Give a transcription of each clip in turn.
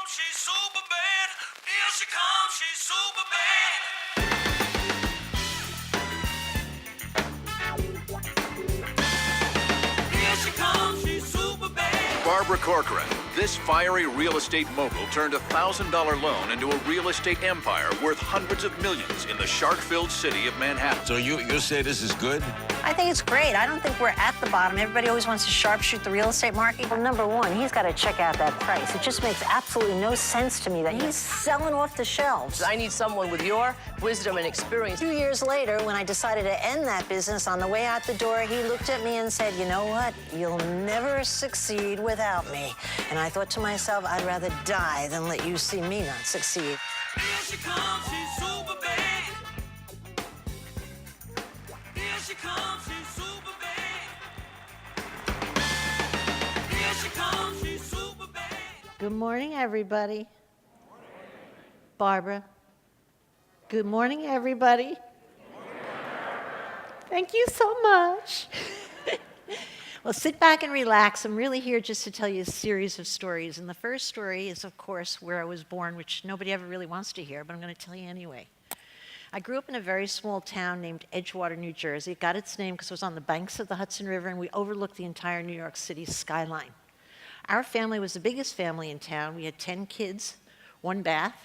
comes, she's super bad. Here she comes, she's super bad. Here she comes, she's super bad. Barbara Corcoran, this fiery real estate mogul turned a $1,000 loan into a real estate empire worth hundreds of millions in the shark-filled city of Manhattan. So you say this is good? I think it's great. I don't think we're at the bottom. Everybody always wants to sharpshoot the real estate market. Well, number one, he's got to check out that price. It just makes absolutely no sense to me that he's selling off the shelves. I need someone with your wisdom and experience. 2 years later, when I decided to end that business, on the way out the door, he looked at me and said, you know what? You'll never succeed without me. And I thought to myself, I'd rather die than let you see me not succeed. Here she comes, she's super bad. Here she comes, she's super bad. Here she comes, she's super bad. Good morning, everybody. Barbara. Good morning, everybody. Thank you so much. Well, sit back and relax. I'm really here just to tell you a series of stories. And the first story is, of course, where I was born, which nobody ever really wants to hear, but I'm going to tell you anyway. I grew up in a very small town named Edgewater, New Jersey. It got its name because it was on the banks of the Hudson River, and we overlooked the entire New York City skyline. Our family was the biggest family in town. We had 10 kids, 1 bath,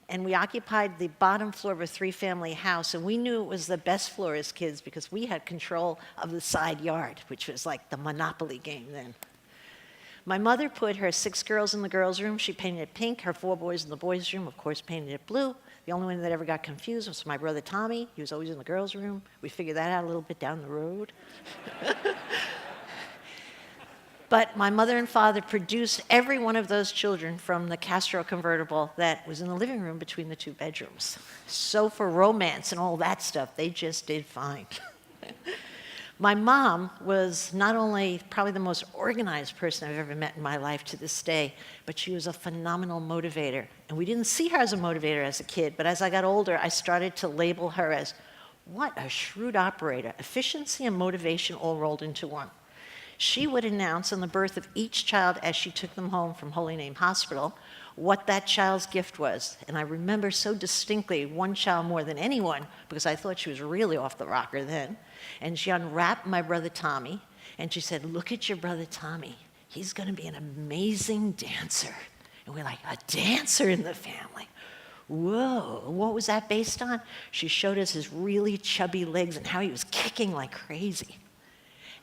and we occupied the bottom floor of a 3-family house, and we knew it was the best floor as kids because we had control of the side yard, which was like the Monopoly game then. My mother put her 6 girls in the girls' room. She painted it pink. Her 4 boys in the boys' room, of course, painted it blue. The only one that ever got confused was my brother Tommy. He was always in the girls' room. We figured that out a little bit down the road. But my mother and father produced every one of those children from the Castro convertible that was in the living room between the 2 bedrooms. So for romance and all that stuff, they just did fine. My mom was not only probably the most organized person I've ever met in my life to this day, but she was a phenomenal motivator. And we didn't see her as a motivator as a kid, but as I got older, I started to label her as, what a shrewd operator. Efficiency and motivation all rolled into one. She would announce on the birth of each child as she took them home from Holy Name Hospital what that child's gift was. And I remember so distinctly one child more than anyone because I thought she was really off the rocker then. And she unwrapped my brother Tommy and she said, look at your brother Tommy. He's going to be an amazing dancer. And we're like, a dancer in the family? Whoa, what was that based on? She showed us his really chubby legs and how he was kicking like crazy.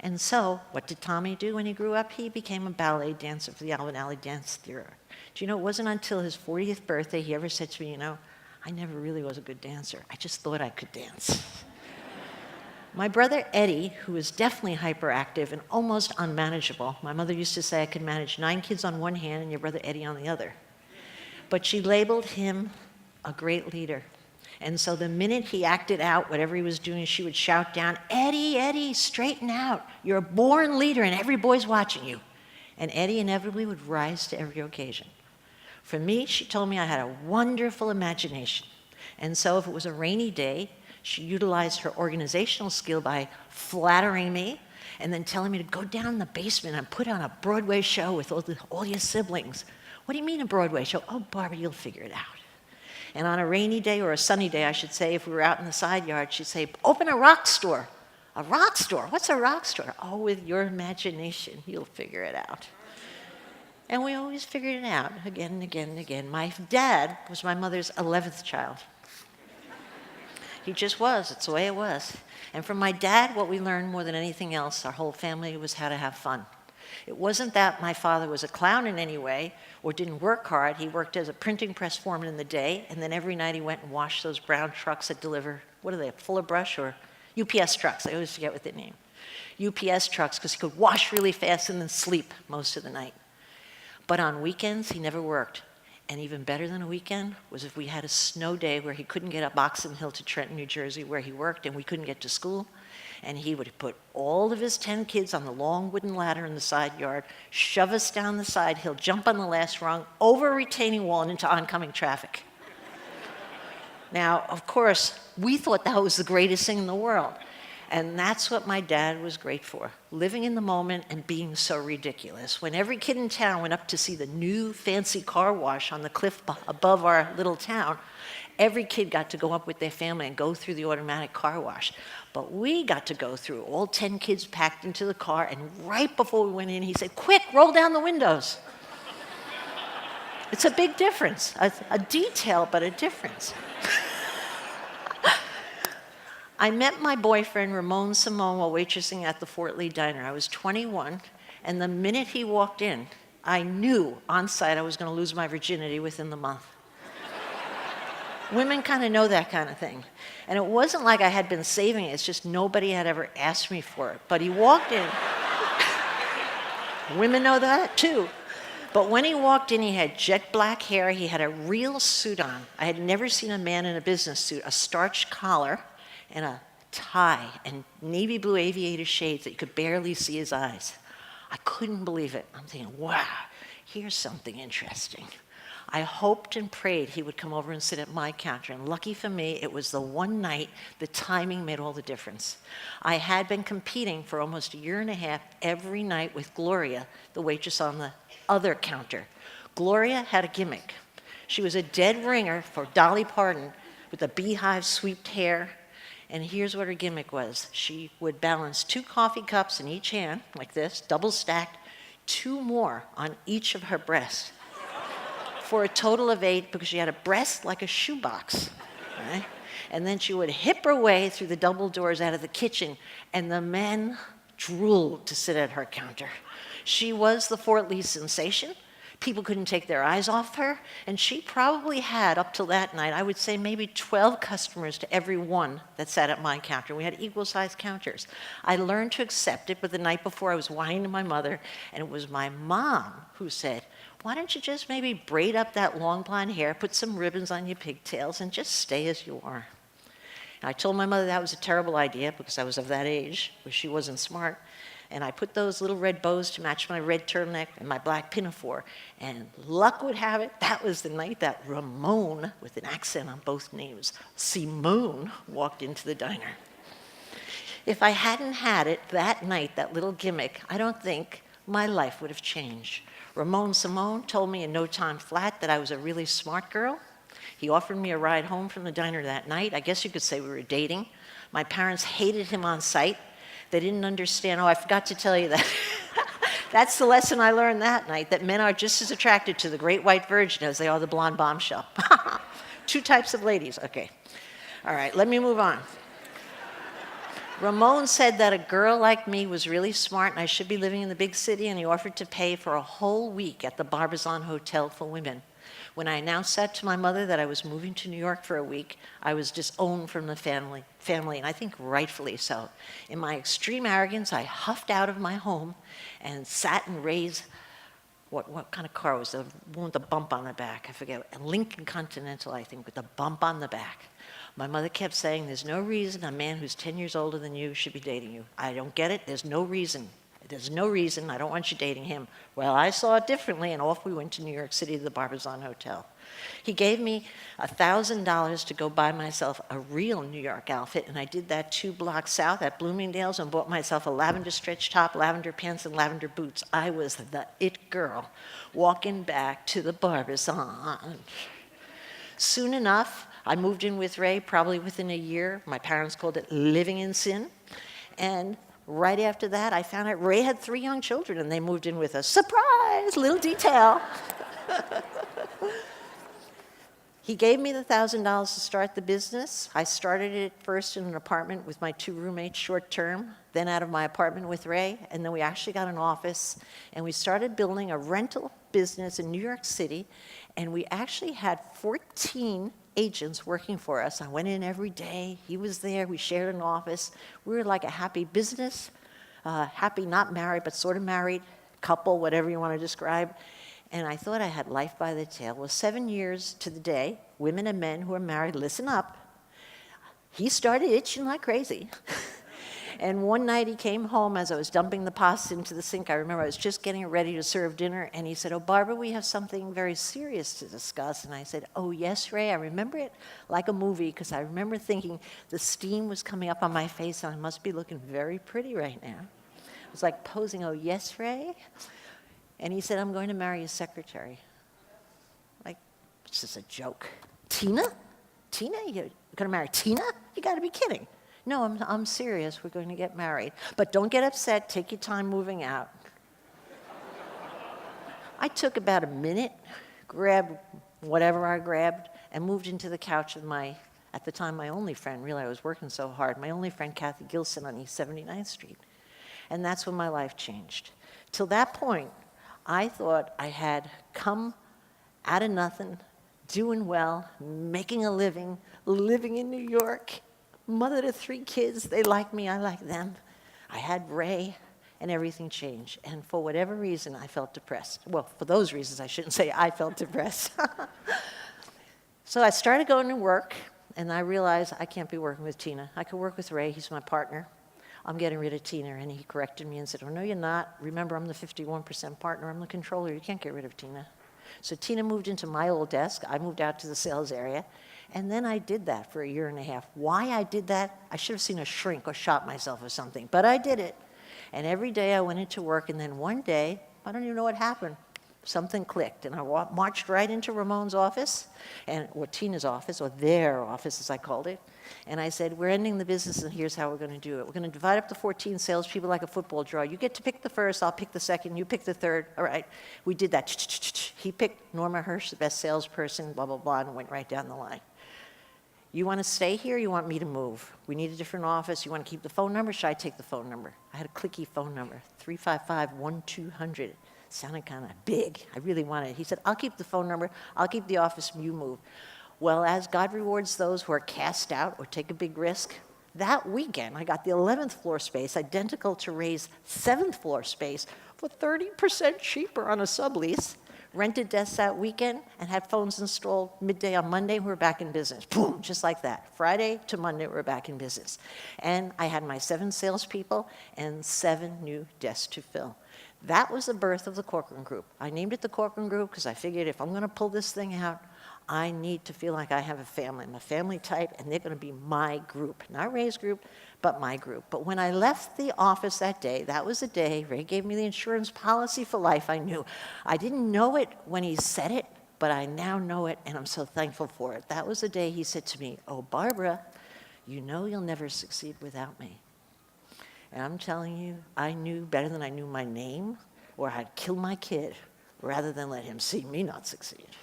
And so, what did Tommy do when he grew up? He became a ballet dancer for the Alvin Alley Dance Theater. Do you know, it wasn't until his 40th birthday he ever said to me, you know, I never really was a good dancer. I just thought I could dance. My brother Eddie, who was definitely hyperactive and almost unmanageable, my mother used to say I could manage 9 kids on one hand and your brother Eddie on the other. But she labeled him a great leader. And so the minute he acted out whatever he was doing, she would shout down, Eddie, Eddie, straighten out. You're a born leader and every boy's watching you. And Eddie inevitably would rise to every occasion. For me, she told me I had a wonderful imagination. And so if it was a rainy day, she utilized her organizational skill by flattering me and then telling me to go down in the basement and put on a Broadway show with all your siblings. What do you mean a Broadway show? Oh, Barbara, you'll figure it out. And on a rainy day, or a sunny day, I should say, if we were out in the side yard, she'd say, open a rock store. A rock store? What's a rock store? Oh, with your imagination, you'll figure it out. And we always figured it out again and again and again. My dad was my mother's 11th child. He just was. It's the way it was. And from my dad, what we learned more than anything else, our whole family, was how to have fun. It wasn't that my father was a clown in any way or didn't work hard. He worked as a printing press foreman in the day, and then every night he went and washed those brown trucks that deliver, what are they, Fuller Brush or UPS trucks? I always forget what they name. UPS trucks, because he could wash really fast and then sleep most of the night. But on weekends, he never worked. And even better than a weekend was if we had a snow day where he couldn't get up Oxon Hill to Trenton, New Jersey, where he worked, and we couldn't get to school. And he would put all of his 10 kids on the long wooden ladder in the side yard, shove us down the side hill, jump on the last rung, over a retaining wall and into oncoming traffic. Now, of course, we thought that was the greatest thing in the world. And that's what my dad was great for, living in the moment and being so ridiculous. When every kid in town went up to see the new fancy car wash on the cliff above our little town, every kid got to go up with their family and go through the automatic car wash. But we got to go through, all 10 kids packed into the car, and right before we went in, he said, "Quick, roll down the windows." It's a big difference, a detail, but a difference. I met my boyfriend, Ramon Simone, while waitressing at the Fort Lee Diner. I was 21, and the minute he walked in, I knew on sight I was going to lose my virginity within the month. Women kind of know that kind of thing. And it wasn't like I had been saving it, it's just nobody had ever asked me for it. But he walked in. Women know that too. But when he walked in, he had jet black hair, he had a real suit on. I had never seen a man in a business suit, a starched collar, and a tie, and navy blue aviator shades that you could barely see his eyes. I couldn't believe it. I'm thinking, wow, here's something interesting. I hoped and prayed he would come over and sit at my counter, and lucky for me, it was the one night the timing made all the difference. I had been competing for almost a year and a half every night with Gloria, the waitress on the other counter. Gloria had a gimmick. She was a dead ringer for Dolly Parton with a beehive sweeped hair. And here's what her gimmick was. She would balance 2 coffee cups in each hand, like this, double stacked, 2 more on each of her breasts, for a total of 8, because she had a breast like a shoebox. Right? And then she would hip her way through the double doors out of the kitchen, and the men drooled to sit at her counter. She was the Fort Lee sensation. People couldn't take their eyes off her, and she probably had, up till that night, I would say maybe 12 customers to every one that sat at my counter. We had equal-sized counters. I learned to accept it, but the night before I was whining to my mother, and it was my mom who said, "Why don't you just maybe braid up that long blonde hair, put some ribbons on your pigtails, and just stay as you are?" And I told my mother that was a terrible idea because I was of that age, where she wasn't smart. And I put those little red bows to match my red turtleneck and my black pinafore. And luck would have it, that was the night that Ramon, with an accent on both names, Simone, walked into the diner. If I hadn't had it that night, that little gimmick, I don't think my life would have changed. Ramon Simone told me in no time flat that I was a really smart girl. He offered me a ride home from the diner that night. I guess you could say we were dating. My parents hated him on sight. They didn't understand. Oh, I forgot to tell you that. That's the lesson I learned that night, that men are just as attracted to the great white virgin as they are the blonde bombshell. 2 types of ladies. Okay. All right, let me move on. Ramon said that a girl like me was really smart and I should be living in the big city, and he offered to pay for a whole week at the Barbizon Hotel for women. When I announced that to my mother, that I was moving to New York for a week, I was disowned from the family, and I think rightfully so. In my extreme arrogance, I huffed out of my home and sat in Ray's, what kind of car was the one with the bump on the back? I forget. A Lincoln Continental, I think, with the bump on the back. My mother kept saying, "There's no reason a man who's 10 years older than you should be dating you. I don't get it. There's no reason. There's no reason. I don't want you dating him." Well, I saw it differently, and off we went to New York City to the Barbizon Hotel. He gave me $1,000 to go buy myself a real New York outfit, and I did that 2 blocks south at Bloomingdale's and bought myself a lavender stretch top, lavender pants, and lavender boots. I was the it girl walking back to the Barbizon. Soon enough, I moved in with Ray, probably within a year. My parents called it living in sin. And right after that, I found out Ray had 3 young children, and they moved in with us. Surprise! Little detail. He gave me the $1,000 to start the business. I started it first in an apartment with my 2 roommates short term, then out of my apartment with Ray, and then we actually got an office, and we started building a rental business in New York City, and we actually had 14 agents working for us. I went in every day. He was there. We shared an office. We were like a happy business, happy not married, but sort of married couple, whatever you want to describe. And I thought I had life by the tail. Well, 7 years to the day, women and men who are married, listen up. He started itching like crazy. And one night he came home as I was dumping the pasta into the sink. I remember I was just getting ready to serve dinner, and he said, "Oh, Barbara, we have something very serious to discuss." And I said, "Oh, yes, Ray." I remember it like a movie, because I remember thinking the steam was coming up on my face, and I must be looking very pretty right now. It was like posing, "Oh, yes, Ray." And he said, "I'm going to marry a secretary." Like, it's just a joke. Tina? Tina? You're going to marry Tina? You got to be kidding. "No, I'm serious. We're going to get married. But don't get upset. Take your time moving out." I took about a minute, grabbed whatever I grabbed, and moved into the couch of my, at the time, my only friend. Really, I was working so hard. My only friend, Kathy Gilson, on East 79th Street. And that's when my life changed. Till that point, I thought I had come out of nothing, doing well, making a living, living in New York, mother to 3 kids. They like me, I like them. I had Ray, and everything changed. And for whatever reason, I felt depressed. Well, for those reasons, I shouldn't say I felt depressed. So I started going to work, and I realized I can't be working with Tina. I could work with Ray, he's my partner. I'm getting rid of Tina. And he corrected me and said, "Oh, no, you're not. Remember, I'm the 51% partner. I'm the controller. You can't get rid of Tina." So Tina moved into my old desk. I moved out to the sales area. And then I did that for a year and a half. Why I did that, I should have seen a shrink or shot myself or something. But I did it. And every day I went into work. And then one day, I don't even know what happened. Something clicked, and I marched right into Ramon's office, or Tina's office, or their office, as I called it. And I said, "We're ending the business, and here's how we're going to do it. We're going to divide up the 14 salespeople like a football draw. You get to pick the first, I'll pick the second, you pick the third." All right. We did that. He picked Norma Hirsch, the best salesperson, blah, blah, blah, and went right down the line. "You want to stay here, you want me to move? We need a different office. You want to keep the phone number? Should I take the phone number?" I had a clicky phone number, 355-1200. Sounded kind of big. I really wanted it. He said, "I'll keep the phone number. I'll keep the office, and you move." Well, as God rewards those who are cast out or take a big risk, that weekend I got the 11th floor space, identical to Ray's 7th floor space, for 30% cheaper on a sublease. Rented desks that weekend and had phones installed midday on Monday. We were back in business. Boom, just like that. Friday to Monday, we were back in business. And I had my 7 salespeople and 7 new desks to fill. That was the birth of the Corocoran Group. I named it the Corocoran Group because I figured if I'm going to pull this thing out, I need to feel like I have a family. I'm a family type, and they're going to be my group. Not Ray's group, but my group. But when I left the office that day, that was the day Ray gave me the insurance policy for life. I knew. I didn't know it when he said it, but I now know it, and I'm so thankful for it. That was the day he said to me, "Oh, Barbara, you know you'll never succeed without me." And I'm telling you, I knew better than I knew my name, or I'd kill my kid rather than let him see me not succeed.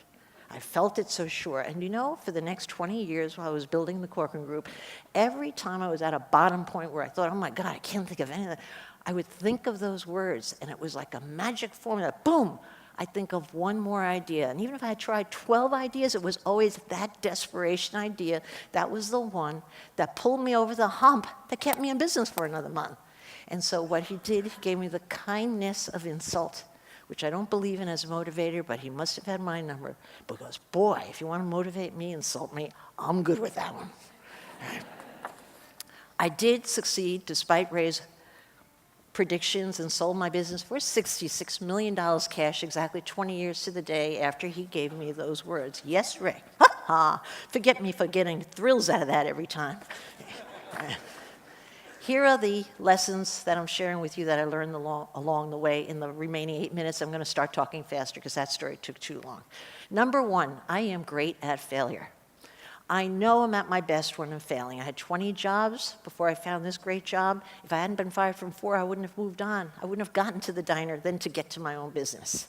I felt it so sure. And you know, for the next 20 years while I was building the Corocoran Group, every time I was at a bottom point where I thought, "Oh my God, I can't think of anything," I would think of those words, and it was like a magic formula. Boom! I think of one more idea. And even if I had tried 12 ideas, it was always that desperation idea that was the one that pulled me over the hump that kept me in business for another month. And so what he did, he gave me the kindness of insult, which I don't believe in as a motivator, but he must have had my number. Because, boy, if you want to motivate me, insult me, I'm good with that one. I did succeed despite Ray's predictions and sold my business for $66 million cash exactly 20 years to the day after he gave me those words. Yes, Ray. Ha ha. Forget me for getting thrills out of that every time. Here are the lessons that I'm sharing with you that I learned along the way. In the remaining 8 minutes, I'm going to start talking faster because that story took too long. Number 1, I am great at failure. I know I'm at my best when I'm failing. I had 20 jobs before I found this great job. If I hadn't been fired from 4, I wouldn't have moved on. I wouldn't have gotten to the diner, then to get to my own business.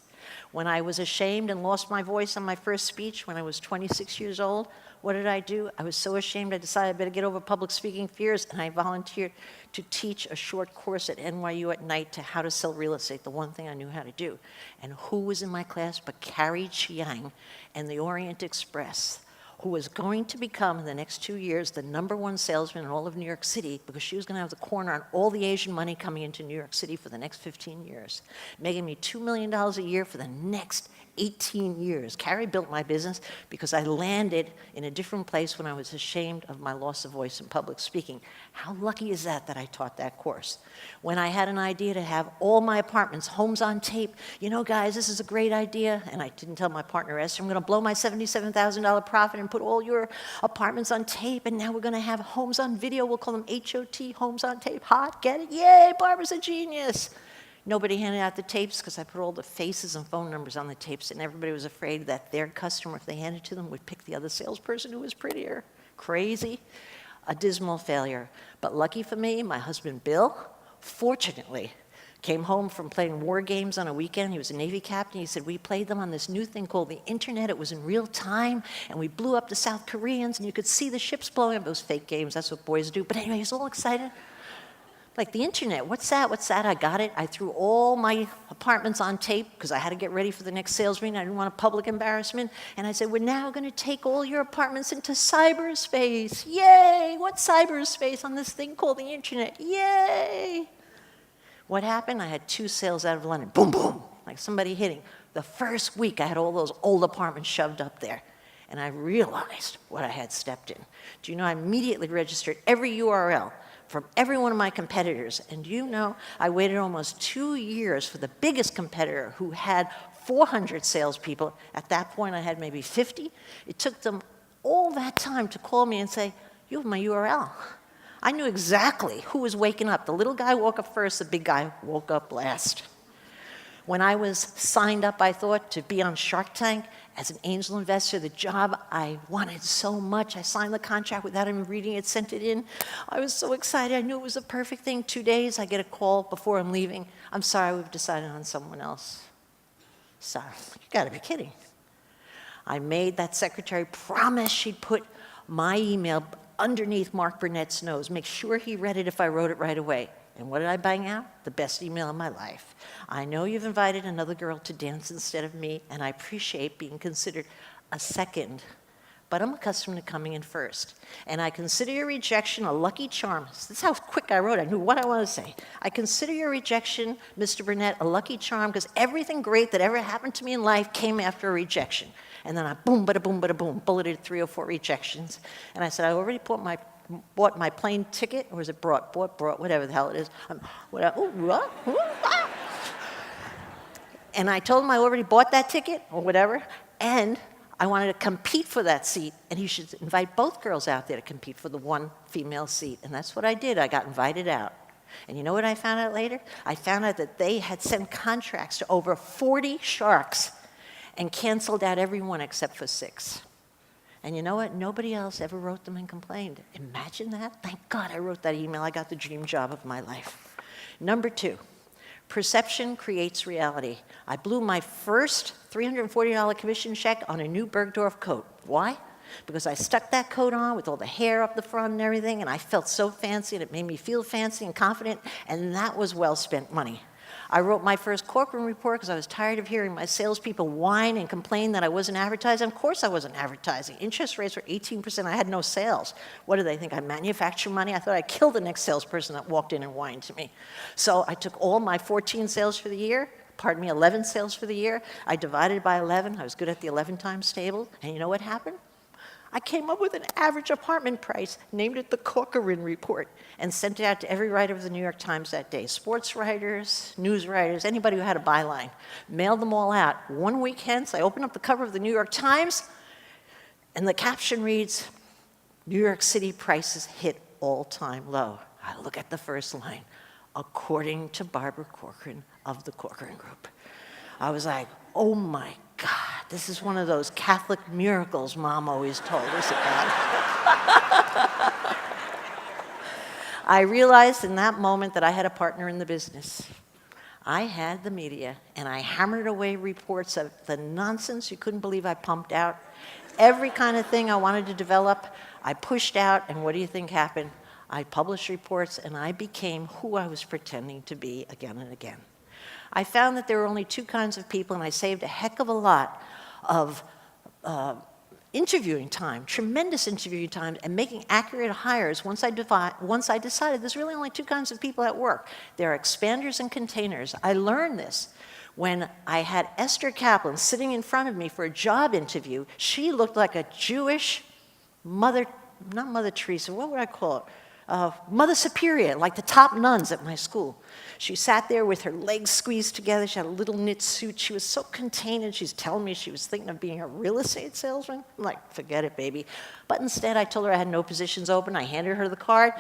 When I was ashamed and lost my voice on my first speech when I was 26 years old, what did I do? I was so ashamed I decided I better get over public speaking fears, and I volunteered to teach a short course at NYU at night to how to sell real estate, the one thing I knew how to do. And who was in my class but Carrie Chiang and the Orient Express? who was going to become, in the next 2 years, the #1 salesman in all of New York City, because she was going to have the corner on all the Asian money coming into New York City for the next 15 years, making me $2 million a year for the next 18 years. Carrie built my business because I landed in a different place when I was ashamed of my loss of voice in public speaking. How lucky is that I taught that course? When I had an idea to have all my apartments, homes on tape, you know, guys, this is a great idea, and I didn't tell my partner Esther, I'm going to blow my $77,000 profit and put all your apartments on tape, and now we're going to have homes on video. We'll call them HOT, homes on tape. Hot, get it? Yay, Barbara's a genius. Nobody handed out the tapes because I put all the faces and phone numbers on the tapes, and everybody was afraid that their customer, if they handed it to them, would pick the other salesperson who was prettier. Crazy. A dismal failure. But lucky for me, my husband Bill, fortunately, came home from playing war games on a weekend. He was a Navy captain. He said, we played them on this new thing called the internet. It was in real time, and we blew up the South Koreans, and you could see the ships blowing up. Those fake games, that's what boys do. But anyway, he was all excited. Like, the internet, what's that? What's that? I got it. I threw all my apartments on tape because I had to get ready for the next sales meeting. I didn't want a public embarrassment. And I said, we're now going to take all your apartments into cyberspace. Yay! What's cyberspace on this thing called the internet? Yay! What happened? I had 2 sales out of London. Boom, boom, like somebody hitting. The first week, I had all those old apartments shoved up there. And I realized what I had stepped in. Do you know, I immediately registered every URL from every one of my competitors. And you know, I waited almost 2 years for the biggest competitor who had 400 salespeople. At that point, I had maybe 50. It took them all that time to call me and say, you have my URL. I knew exactly who was waking up. The little guy woke up first, the big guy woke up last. When I was signed up, I thought, to be on Shark Tank as an angel investor, the job I wanted so much. I signed the contract without even reading it, sent it in. I was so excited. I knew it was the perfect thing. 2 days, I get a call before I'm leaving. I'm sorry, we've decided on someone else. Sorry, you gotta be kidding. I made that secretary promise she'd put my email underneath Mark Burnett's nose, make sure he read it if I wrote it right away. And what did I bang out? The best email of my life. I know you've invited another girl to dance instead of me, and I appreciate being considered a second, but I'm accustomed to coming in first. And I consider your rejection a lucky charm. That's how quick I wrote it. I knew what I wanted to say. I consider your rejection, Mr. Burnett, a lucky charm, because everything great that ever happened to me in life came after a rejection. And then I boom, bada boom, bada boom, bulleted 3 or 4 rejections. And I said, I already bought my plane ticket, or is it brought, whatever the hell it is. And I told him I already bought that ticket, or whatever, and I wanted to compete for that seat, and he should invite both girls out there to compete for the one female seat. And that's what I did. I got invited out. And you know what I found out later? I found out that they had sent contracts to over 40 sharks and canceled out every one except for 6. And you know what? Nobody else ever wrote them and complained. Imagine that. Thank God I wrote that email. I got the dream job of my life. Number 2, perception creates reality. I blew my first $340 commission check on a new Bergdorf coat. Why? Because I stuck that coat on with all the hair up the front and everything, and I felt so fancy, and it made me feel fancy and confident, and that was well-spent money. I wrote my first Corocoran report because I was tired of hearing my salespeople whine and complain that I wasn't advertising. Of course I wasn't advertising. Interest rates were 18%. I had no sales. What do they think? I manufacture money? I thought I'd kill the next salesperson that walked in and whined to me. So I took all my 14 sales for the year, 11 sales for the year. I divided by 11. I was good at the 11 times table. And you know what happened? I came up with an average apartment price, named it the Corocoran report, and sent it out to every writer of the New York Times that day. Sports writers, news writers, anybody who had a byline. Mailed them all out. 1 week hence, I opened up the cover of the New York Times, and the caption reads, New York City prices hit all-time low. I look at the first line, according to Barbara Corcoran of the Corocoran Group. I was like, oh my God, this is one of those Catholic miracles Mom always told us about. I realized in that moment that I had a partner in the business. I had the media, and I hammered away reports of the nonsense you couldn't believe I pumped out. Every kind of thing I wanted to develop, I pushed out, and what do you think happened? I published reports, and I became who I was pretending to be again and again. I found that there were only 2 kinds of people, and I saved a heck of a lot of interviewing time, tremendous interviewing time, and making accurate hires once I decided there's really only two kinds of people at work. There are expanders and containers. I learned this when I had Esther Kaplan sitting in front of me for a job interview. She looked like a Jewish mother, not Mother Teresa, what would I call it? Mother Superior, like the top nuns at my school. She sat there with her legs squeezed together. She had a little knit suit. She was so contained, and she's telling me she was thinking of being a real estate salesman. I'm like, forget it, baby. But instead, I told her I had no positions open. I handed her the card,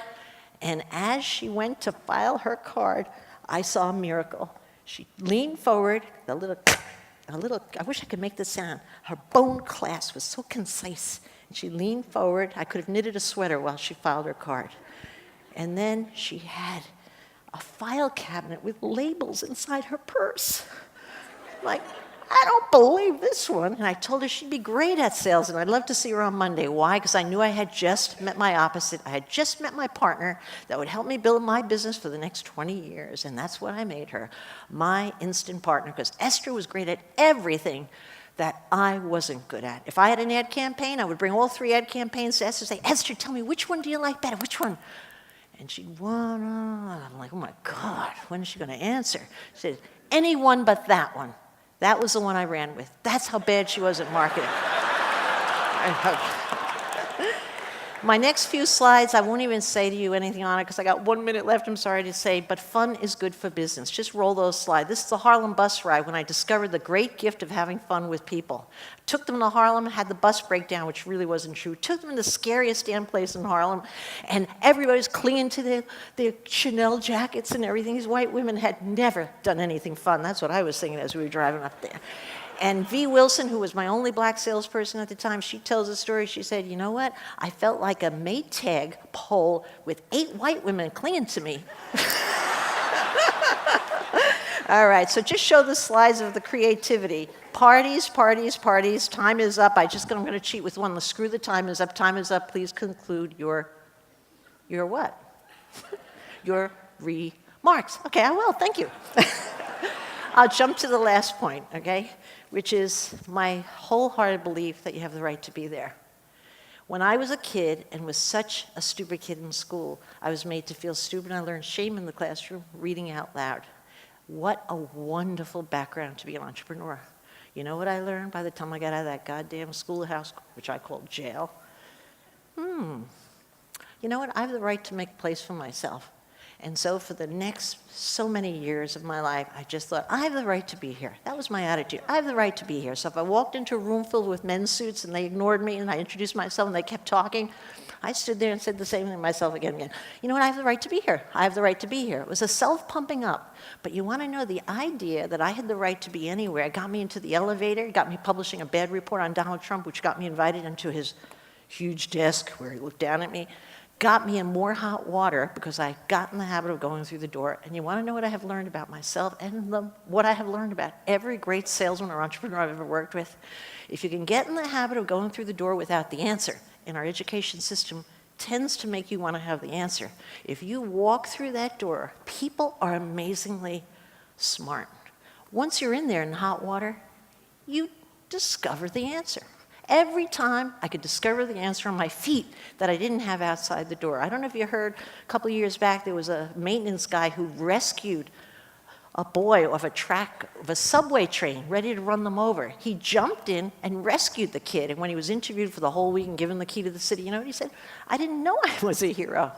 and as she went to file her card, I saw a miracle. She leaned forward, a little, I wish I could make this sound. Her bone clasp was so concise. And she leaned forward. I could have knitted a sweater while she filed her card. And then she had a file cabinet with labels inside her purse. Like, I don't believe this one. And I told her she'd be great at sales, and I'd love to see her on Monday. Why? Because I knew I had just met my opposite. I had just met my partner that would help me build my business for the next 20 years. And that's what I made her, my instant partner, because Esther was great at everything that I wasn't good at. If I had an ad campaign, I would bring all 3 ad campaigns to Esther and say, Esther, tell me, which one do you like better? Which one? And she'd, one. I'm like, oh my God, when is she going to answer? She said, any one but that one. That was the one I ran with. That's how bad she was at marketing. My next few slides, I won't even say to you anything on it because I got 1 minute left, I'm sorry to say, but fun is good for business. Just roll those slides. This is the Harlem bus ride when I discovered the great gift of having fun with people. Took them to Harlem, had the bus breakdown, which really wasn't true. Took them to the scariest damn place in Harlem, and everybody's clinging to their Chanel jackets and everything. These white women had never done anything fun. That's what I was thinking as we were driving up there. And V. Wilson, who was my only black salesperson at the time, she tells a story. She said, you know what? I felt like a Maytag pole with 8 white women clinging to me. All right, so just show the slides of the creativity. Parties, parties, parties. Time is up. I'm going to cheat with one. Let's screw the time is up. Time is up. Please conclude your what? Your remarks. Okay, I will. Thank you. I'll jump to the last point, okay, which is my wholehearted belief that you have the right to be there. When I was a kid and was such a stupid kid in school, I was made to feel stupid. I learned shame in the classroom, reading out loud. What a wonderful background to be an entrepreneur. You know what I learned by the time I got out of that goddamn schoolhouse, which I called jail? You know what? I have the right to make a place for myself. And so for the next so many years of my life, I just thought, I have the right to be here. That was my attitude. I have the right to be here. So if I walked into a room filled with men's suits and they ignored me and I introduced myself and they kept talking, I stood there and said the same thing to myself again and again. You know what? I have the right to be here. I have the right to be here. It was a self-pumping up. But you want to know the idea that I had the right to be anywhere. It got me into the elevator. It got me publishing a bad report on Donald Trump, which got me invited into his huge desk where he looked down at me. Got me in more hot water because I got in the habit of going through the door. And you want to know what I have learned about myself and what I have learned about every great salesman or entrepreneur I've ever worked with? If you can get in the habit of going through the door without the answer, and our education system tends to make you want to have the answer. If you walk through that door, people are amazingly smart. Once you're in there in hot water, you discover the answer. Every time I could discover the answer on my feet that I didn't have outside the door. I don't know if you heard, a couple of years back, there was a maintenance guy who rescued a boy off a track of a subway train, ready to run them over. He jumped in and rescued the kid. And when he was interviewed for the whole week and given the key to the city, you know what he said? I didn't know I was a hero.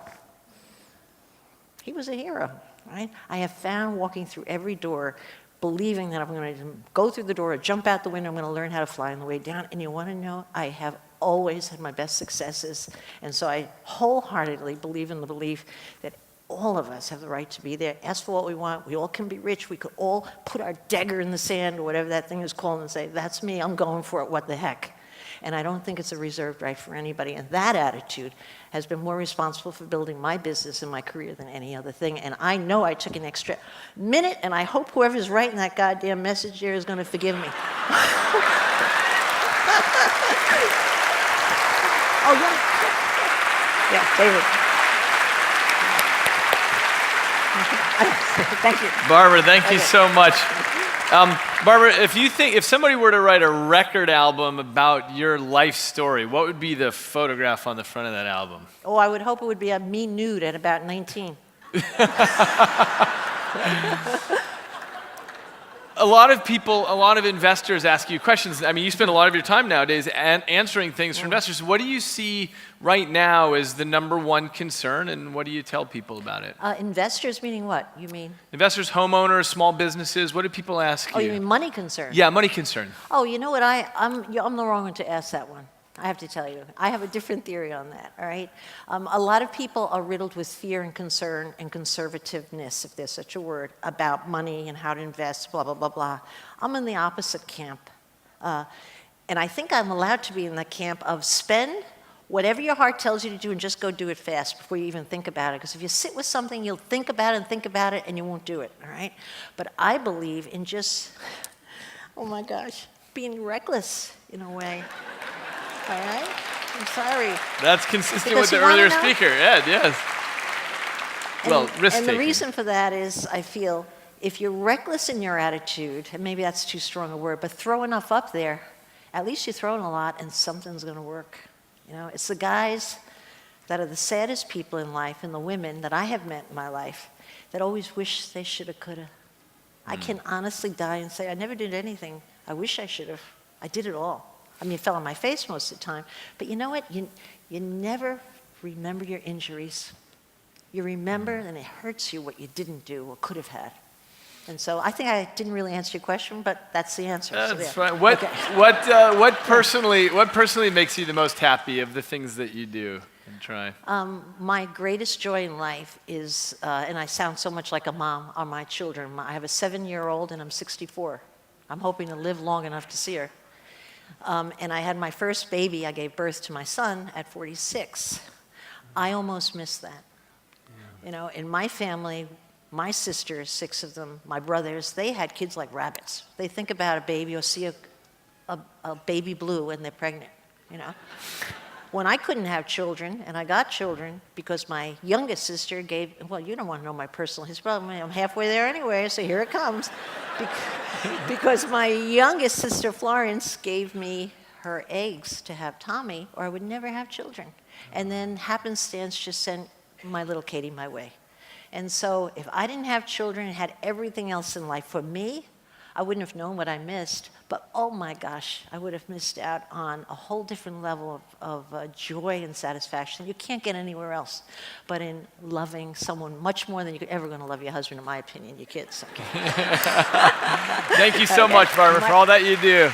He was a hero, right? I have found walking through every door, believing that I'm going to go through the door or jump out the window, I'm going to learn how to fly on the way down. And you want to know, I have always had my best successes. And so I wholeheartedly believe in the belief that all of us have the right to be there. Ask for what we want. We all can be rich. We could all put our dagger in the sand or whatever that thing is called and say, that's me, I'm going for it, what the heck. And I don't think it's a reserved right for anybody. And that attitude has been more responsible for building my business and my career than any other thing. And I know I took an extra minute, and I hope whoever's writing that goddamn message there is going to forgive me. Oh, yeah. Yeah, David. Thank you. Barbara, thank you so much. Barbara, if somebody were to write a record album about your life story, what would be the photograph on the front of that album? Oh, I would hope it would be a me nude at about 19. A lot of investors ask you questions. I mean, you spend a lot of your time nowadays answering things for investors. What do you see right now as the number one concern, and what do you tell people about it? Investors meaning what? You mean? Investors, homeowners, small businesses, what do people ask you? Oh, you mean money concern? Yeah, money concern. Oh, you know what? I'm the wrong one to ask that one. I have to tell you. I have a different theory on that, all right? A lot of people are riddled with fear and concern and conservativeness, if there's such a word, about money and how to invest, blah, blah, blah, blah. I'm in the opposite camp. And I think I'm allowed to be in the camp of spend whatever your heart tells you to do and just go do it fast before you even think about it. Because if you sit with something, you'll think about it and you won't do it, all right? But I believe in just, oh my gosh, being reckless in a way. All right? I'm sorry. That's consistent Because with the you wanna earlier know? speaker, Ed, yes. Well, risk-taking. And the reason for that is, I feel, if you're reckless in your attitude, and maybe that's too strong a word, but throw enough up there, at least you're throwing a lot and something's going to work. You know, it's the guys that are the saddest people in life and the women that I have met in my life that always wish they shoulda, coulda. I can honestly die and say, I never did anything. I wish I should have. I did it all. I mean, it fell on my face most of the time. But you know what? You never remember your injuries. You remember, and it hurts you what you didn't do or could have had. And so I think I didn't really answer your question, but that's the answer. That's so, yeah. fine. What personally makes you the most happy of the things that you do and try? My greatest joy in life is, and I sound so much like a mom, are my children. I have a 7-year-old and I'm 64. I'm hoping to live long enough to see her. And I had my first baby. I gave birth to my son at 46. I almost missed that. Yeah. You know, in my family, my sisters, 6 of them, my brothers, they had kids like rabbits. They think about a baby or see a baby blue and they're pregnant, you know. When I couldn't have children, and I got children because my youngest sister gave, well, you don't want to know my personal history, but I'm halfway there anyway, so here it comes. Because my youngest sister, Florence, gave me her eggs to have Tommy, or I would never have children. And then happenstance just sent my little Katie my way. And so if I didn't have children and had everything else in life for me, I wouldn't have known what I missed, but oh my gosh, I would have missed out on a whole different level of joy and satisfaction you can't get anywhere else, but in loving someone much more than you're ever going to love your husband, in my opinion, your kids. Okay. Thank you so much, Barbara, for all that you do.